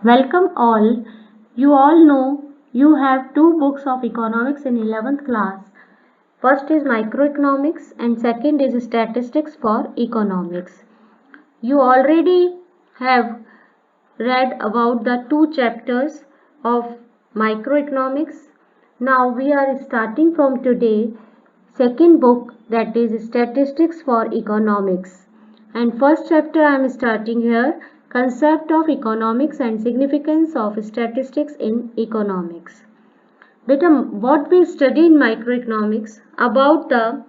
Welcome all. You all know you have two books of economics in 11th class. First is microeconomics and second is statistics for economics. You already have read about the two chapters of microeconomics. Now we are starting from today second book, that is statistics for economics, and first chapter I am starting here, concept of economics and significance of statistics in economics. Beta, what we study in microeconomics about the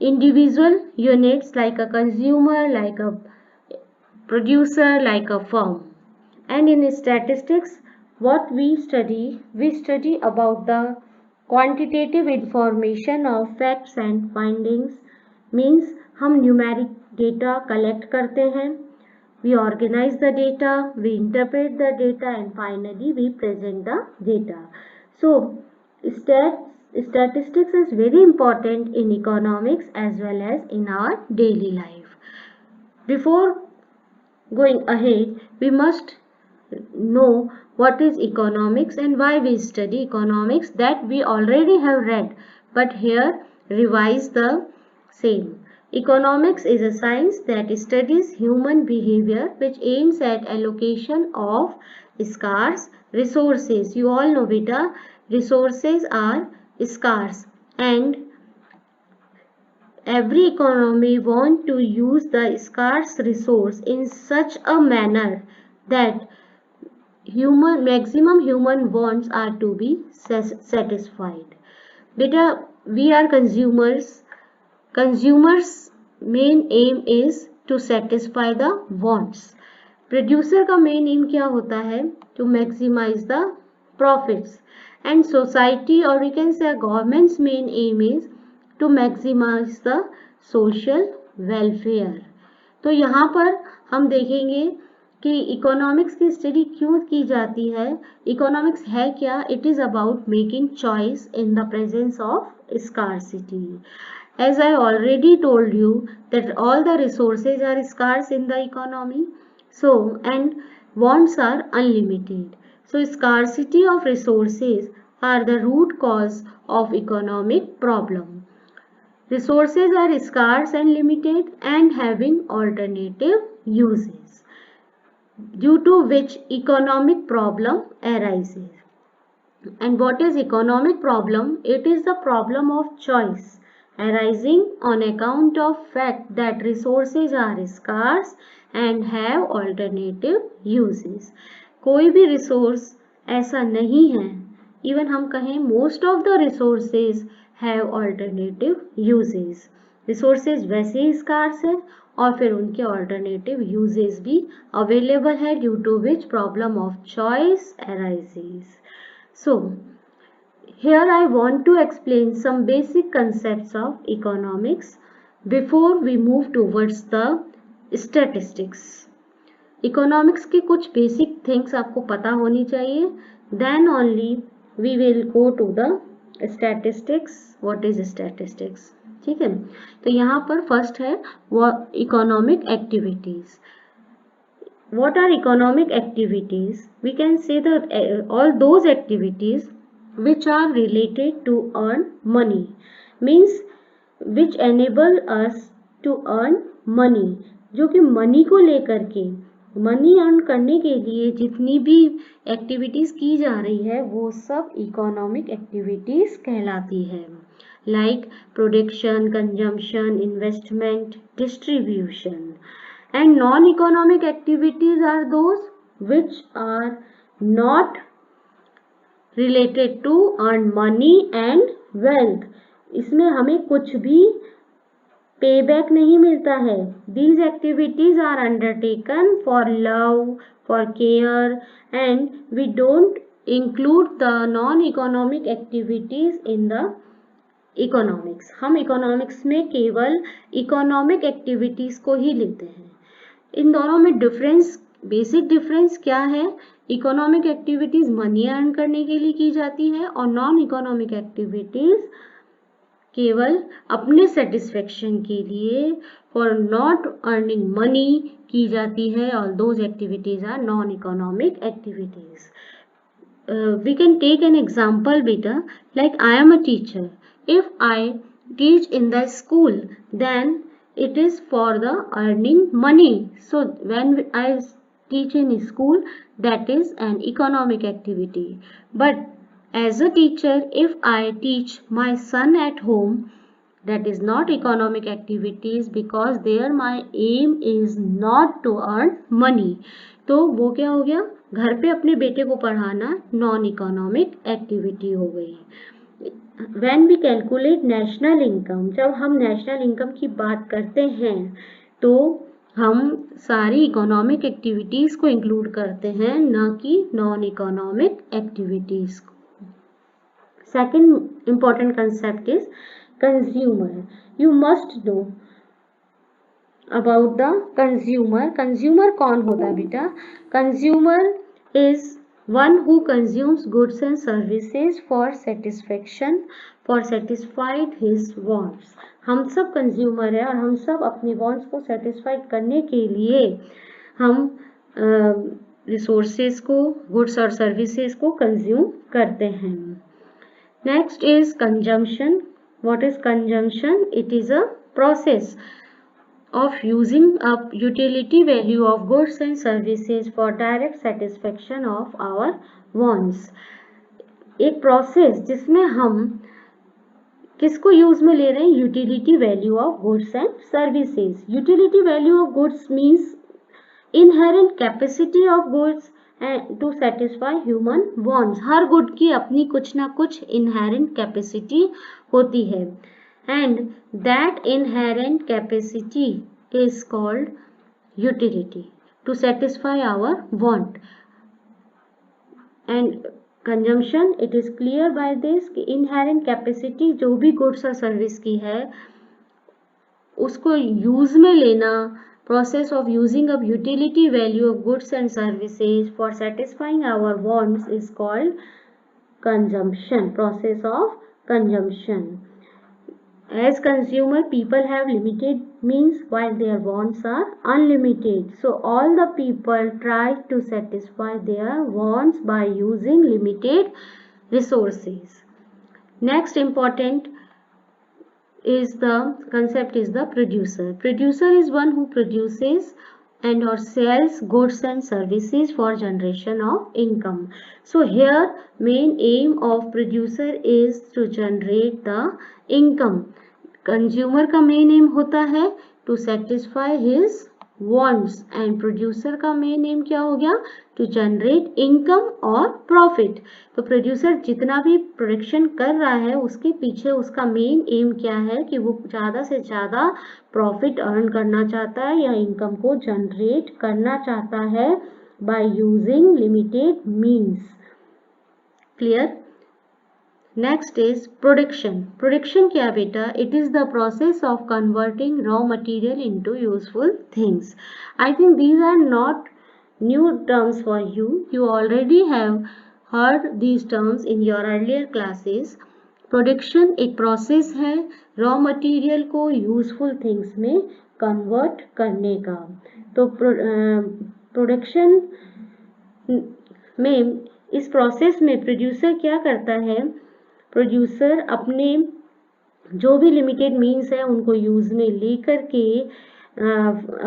individual units like a consumer, like a producer, like a firm. And in statistics, what we study about the quantitative information of facts and findings, means हम numeric data collect करते हैं, we organize the data, we interpret the data, and finally we present the data. So statistics is very important in economics as well as in our daily life. Before going ahead, we must know what is economics and why we study economics, that we already have read, but here revise the same. Economics is a science that studies human behavior which aims at allocation of scarce resources. You all know beta, resources are scarce and every economy wants to use the scarce resource in such a manner that maximum human wants are to be satisfied. Beta, we are consumers. Consumers main aim is to satisfy the wants. Producer का main aim क्या होता है? To maximize the profits. And society, or we can say government's main aim is to maximize the social welfare. तो यहाँ पर हम देखेंगे कि इकोनॉमिक्स की स्टडी क्यों की जाती है. इकोनॉमिक्स है क्या? It is about making choice in the presence of scarcity. As I already told you that all the resources are scarce in the economy, so and wants are unlimited. So scarcity of resources are the root cause of economic problem. Resources are scarce and limited and having alternative uses, due to which economic problem arises. And what is economic problem? It is the problem of choice arising on account of fact that resources are scarce and have alternative uses. कोई भी resource ऐसा नहीं है, even हम कहें most of the resources have alternative uses. Resources वैसे ही scarce है और फिर उनके alternative uses भी available है, due to which problem of choice arises. So, here I want to explain some basic concepts of economics before we move towards the statistics. Economics की कुछ basic things आपको पता होनी चाहिए, then only we will go to the statistics. What is statistics? ठीक है, तो यहाँ पर first है economic activities. What are economic activities? We can say that all those activities which are related to earn money, means which enable us to earn money. जो कि money को लेकर के, मनी अर्न करने के लिए जितनी भी एक्टिविटीज की जा रही है वो सब इकोनॉमिक एक्टिविटीज कहलाती है. Like production, consumption, investment, distribution. And non-economic activities are those which are not related to earn money and wealth. इसमें हमें कुछ भी payback नहीं मिलता है. These activities are undertaken for love, for care, and we don't include the non-economic activities in the economics. हम economics में केवल economic activities को ही लेते हैं. इन दोनों में डिफरेंस, बेसिक डिफरेंस क्या है? इकोनॉमिक एक्टिविटीज मनी अर्न करने के लिए की जाती है और नॉन इकोनॉमिक एक्टिविटीज केवल अपने सेटिस्फेक्शन के लिए फॉर नॉट अर्निंग मनी की जाती है, और those activities are non economic activities. We can take an example beta, like I am a teacher. If I teach in the school, then it is for the earning money. So when I teach in school, that is an economic activity. But as a teacher, if I teach my son at home, that is not economic activities, because there my aim is not to earn money. तो वो क्या हो गया, घर पे अपने बेटे को पढ़ाना नॉन इकोनॉमिक एक्टिविटी हो गई. When we calculate national income, जब हम नेशनल इनकम की बात करते हैं तो हम सारी इकोनॉमिक एक्टिविटीज को इंक्लूड करते हैं, न कि नॉन इकोनॉमिक एक्टिविटीज को. Second important concept is consumer. You must know about the consumer. Consumer कौन होता है बेटा? Consumer is one who consumes goods and services for satisfaction, for satisfied his wants. हम सब कंज्यूमर है और हम सब अपने wants को satisfied करने के लिए हम रिसोर्सेज को, गुड्स और सर्विसेज को कंज्यूम करते हैं. Next is consumption. What is consumption? It is a process of using up utility value of goods and services for direct satisfaction of our wants. एक प्रोसेस जिसमें हम किसको यूज में ले रहे हैं? Utility value of goods and services. Utility value of goods means inherent capacity of goods to satisfy human wants. हर good की अपनी कुछ ना कुछ इनहेरेंट कैपेसिटी होती है, and that inherent capacity is called utility to satisfy our want. And consumption, it is clear by this कि inherent capacity जो भी goods और service की है उसको यूज में लेना, process of using up utility value of goods and services for satisfying our wants is called consumption, process of consumption. As consumer, people have limited means while their wants are unlimited. So all the people try to satisfy their wants by using limited resources. Next important is the concept is the producer. Producer is one who produces and or sells goods and services for generation of income. So here main aim of producer is to generate the income. Consumer का main aim होता है to satisfy his wants, and producer का main aim क्या हो गया? To generate income और profit. तो producer जितना भी प्रोडक्शन कर रहा है उसके पीछे उसका मेन एम क्या है कि वो ज़्यादा से ज़्यादा प्रॉफिट अर्न करना चाहता है या इनकम को जनरेट करना चाहता है by using limited means. Clear? Next is production. Production क्या बेटा? It is the process of converting raw material into useful things. I think these are not new terms for you. You already have heard these terms in your earlier classes. Production एक process है raw material को useful things में convert करने का. तो production में इस process में producer क्या करता है? प्रोड्यूसर अपने जो भी लिमिटेड मीन्स है उनको यूज में लेकर के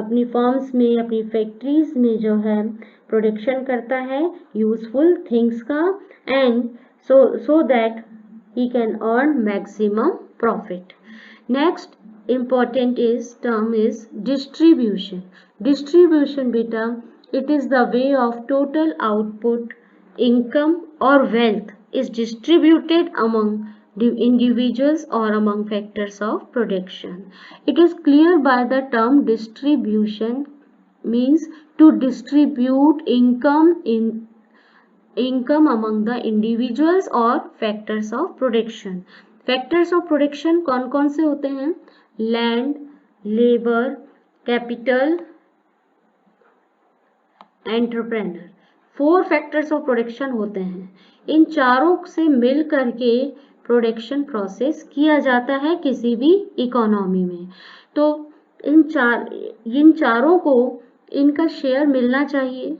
अपनी फर्म्स में, अपनी फैक्ट्रीज में जो है प्रोडक्शन करता है यूजफुल थिंग्स का, and so that he can earn maximum profit. Next important is term is distribution. Distribution बेटा, it is the way of total output, income और wealth is distributed among individuals or among factors of production. It is clear by the term distribution means to distribute income among the individuals or factors of production. Factors of production कौन कौन से होते हैं? Land, labor, capital, entrepreneur. 4 factors of production होते हैं. इन चारों से मिल करके प्रोडक्शन प्रोसेस किया जाता है किसी भी इकोनॉमी में। तो इन चारों को इनका शेयर मिलना चाहिए।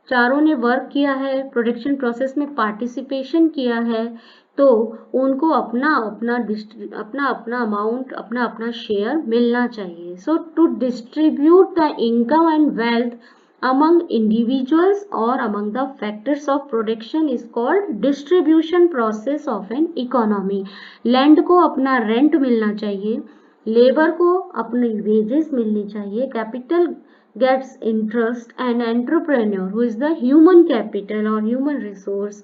चारों ने वर्क किया है, प्रोडक्शन प्रोसेस में पार्टिसिपेशन किया है, तो उनको अपना अपना अमाउंट, अपना अपना शेयर मिलना चाहिए। So to distribute the income and wealth among individuals or among the factors of production is called distribution process of an economy. Land को अपना रेंट मिलना चाहिए, लेबर को अपनी वेजेस मिलनी चाहिए, capital gets interest, and entrepreneur who is the human capital or human resource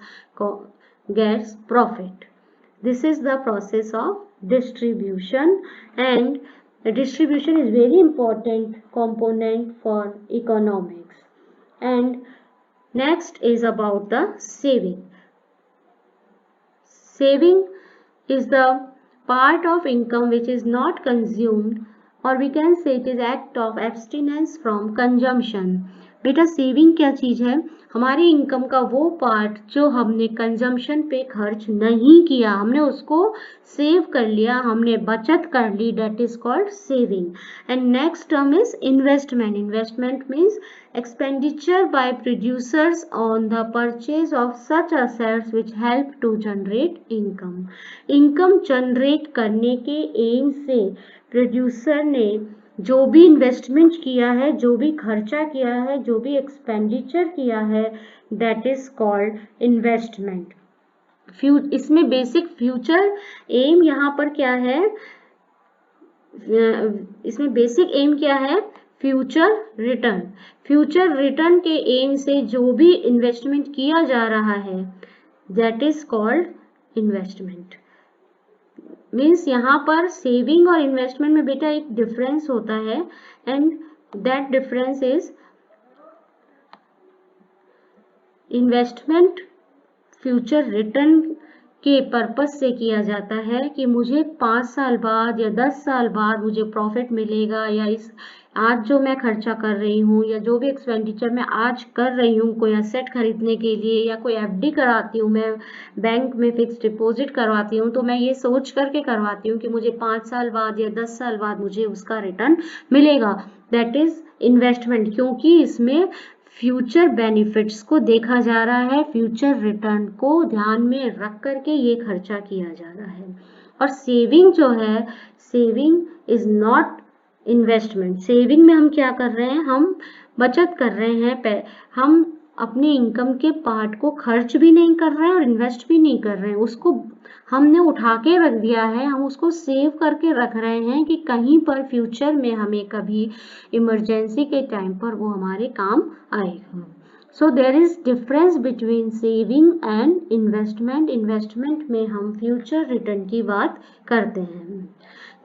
gets profit. This is the process of distribution, and the distribution is very important component for economics. And next is about the saving. Saving is the part of income which is not consumed, or we can say it is act of abstinence from consumption. बेटा saving क्या चीज है? हमारी income का वो part जो हमने consumption पे खर्च नहीं किया, हमने उसको सेव कर लिया, हमने बचत कर ली, that is called saving. And next term is investment. Investment means expenditure by producers on the purchase of such assets which help to generate income. Income generate करने के एम से प्रोड्यूसर ने जो भी इन्वेस्टमेंट किया है, जो भी खर्चा किया है, जो भी एक्सपेंडिचर किया है, दैट इज कॉल्ड इन्वेस्टमेंट. इसमें बेसिक फ्यूचर एम यहाँ पर क्या है? इसमें बेसिक एम क्या है? Future return. फ्यूचर रिटर्न के एम से जो भी इन्वेस्टमेंट किया जा रहा है, that is called investment. Means यहाँ पर सेविंग और इन्वेस्टमेंट में बेटा एक डिफरेंस होता है, and that difference is investment future return के पर्पस से किया जाता है कि मुझे 5 साल बाद या 10 साल बाद मुझे प्रॉफिट मिलेगा, या इस आज जो मैं खर्चा कर रही हूँ या जो भी एक्सपेंडिचर मैं आज कर रही हूँ कोई एसेट खरीदने के लिए, या कोई एफडी कराती हूँ, मैं बैंक में फिक्स डिपॉजिट करवाती हूँ, तो मैं ये सोच करके करवाती हूँ कि मुझे 5 साल बाद या 10 साल बाद मुझे उसका रिटर्न मिलेगा. दैट इज इन्वेस्टमेंट, क्योंकि इसमें फ्यूचर बेनिफिट्स को देखा जा रहा है, फ्यूचर रिटर्न को ध्यान में रख करके ये खर्चा किया जा रहा है. और सेविंग जो है, saving is not investment. Saving में हम क्या कर रहे हैं? हम बचत कर रहे हैं, हम अपने इनकम के पार्ट को खर्च भी नहीं कर रहे हैं और इन्वेस्ट भी नहीं कर रहे हैं, उसको हमने उठा के रख दिया है, हम उसको सेव करके रख रहे हैं कि कहीं पर फ्यूचर में हमें कभी इमरजेंसी के टाइम पर वो हमारे काम आएगा. So there is difference between saving and investment. Investment में हम फ्यूचर रिटर्न की बात करते हैं.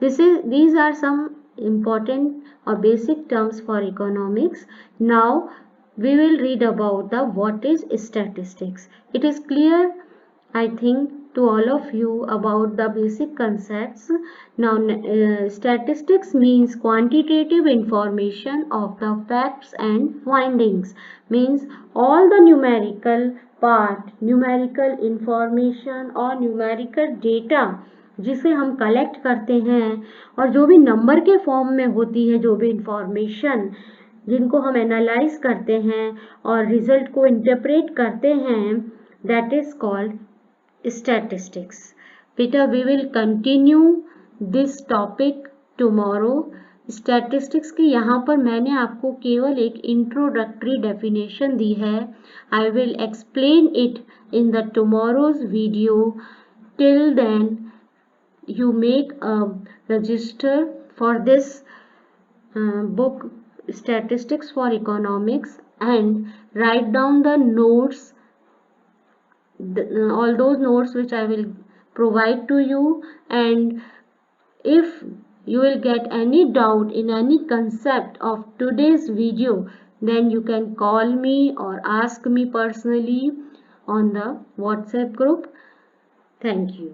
these are some important or basic terms for economics. Now we will read about the what is statistics. It is clear, I think, to all of you about the basic concepts. Now statistics means quantitative information of the facts and findings. Means all the numerical part, numerical information or numerical data जिसे हम collect करते हैं, और जो भी number के form में होती है, जो भी इंफॉर्मेशन जिनको हम एनालाइज करते हैं और रिजल्ट को इंटरप्रेट करते हैं, दैट इज कॉल्ड स्टैटिस्टिक्स. बेटा we will continue this topic tomorrow. Statistics की यहाँ पर मैंने आपको केवल एक इंट्रोडक्टरी डेफिनेशन दी है. I will explain it in the tomorrow's video. Till then you make a register for this book Statistics for Economics, and write down the notes, all those notes which I will provide to you. And if you will get any doubt in any concept of today's video, then you can call me or ask me personally on the WhatsApp group. Thank you.